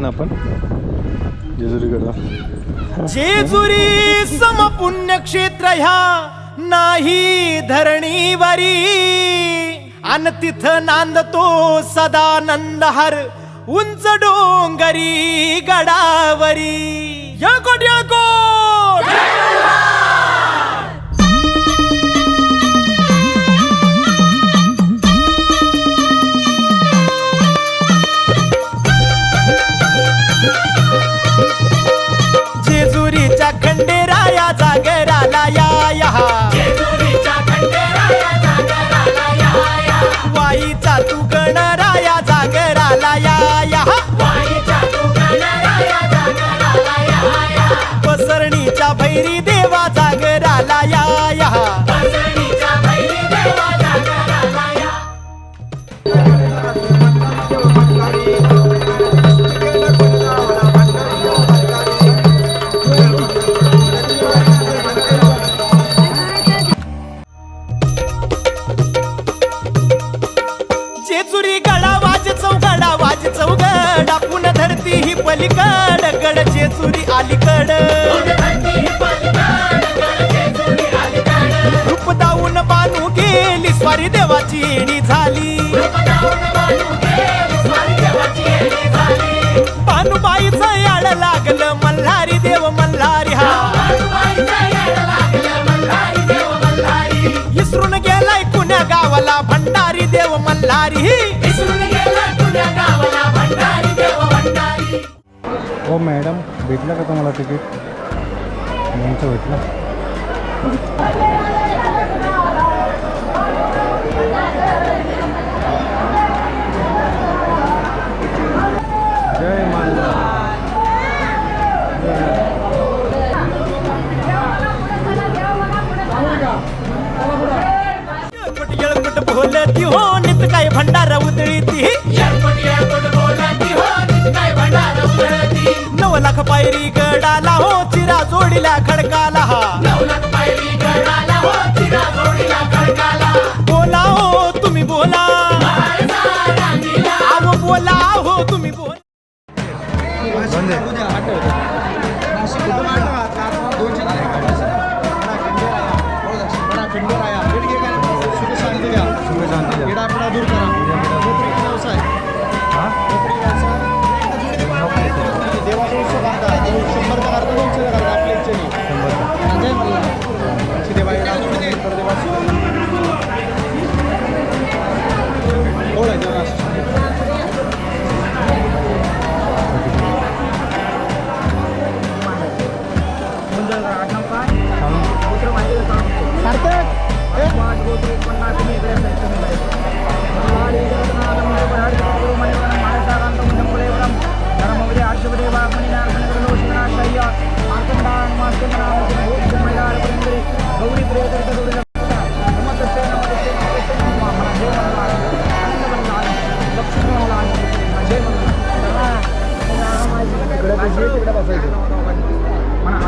आपण जेजुरीकडं. जेजुरी समपुण्यक्षेत्र ह्या नाही धरणीवरी, अन तिथ नांदतो सदानंदहर उंच डोंगरी गडावरी. यकोट यकोट जेजुरीच्या खंडेराया जागराला या, वाईचा तू गणराया जागराला या, पसरणीच्या भैरी देवा जागराला या. जेजुरी गडा वाज चौगडा पुन धरती ही पलीकड गड जेजुरी अलीकड. रूप दाऊन बानू गेली स्वारी देवाची येणी झाली. भानुबाईचं याड लागलं मल्हारी देव मल्हारी हा. इसरून गेलाय कुण्या गावाला भंडारी देव मल्हारी. हो मॅडम, भेटलं का तुम्हाला तिकीट? नेमचं भेटलं. जय माता. येळकोट बोलती हो नित काय भंडारा उधळीती. 9 लाख पायरी गडाला हो चिरा जोडीला खडकाला हा. बोला हो तुम्ही बोला, आहो बोला हो तुम्ही बोला.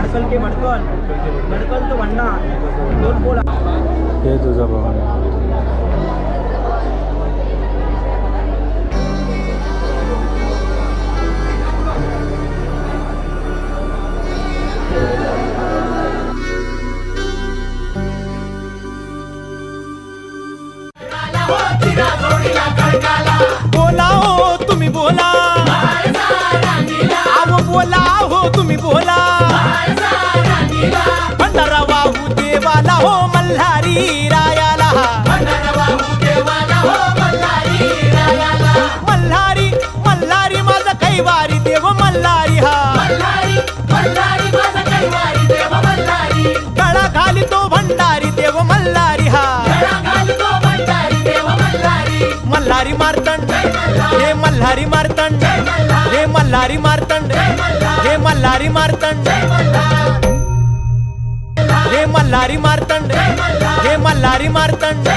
अडकल के भडकल तो भंडा दोन बोला हे तुझा भाऊ. बोला हो तुम्ही बोला, आहो बोला हो तुम्ही बोला. भंडारा वाहू देवाला हो मल्हारी रायाला. मल्हारी मल्हारी माझा कैवारी देव मल्हारी हा. गळा घाली तो भंडारी देव मल्हारी हा. मल्हारी मार्तंड हे मल्हारी मार्तंड, हे मल्हारी मार्तंड, हे मल्हारी मार्तंड, हे मल्हारी मार्तंड, हे मल्हारी मार्तंड.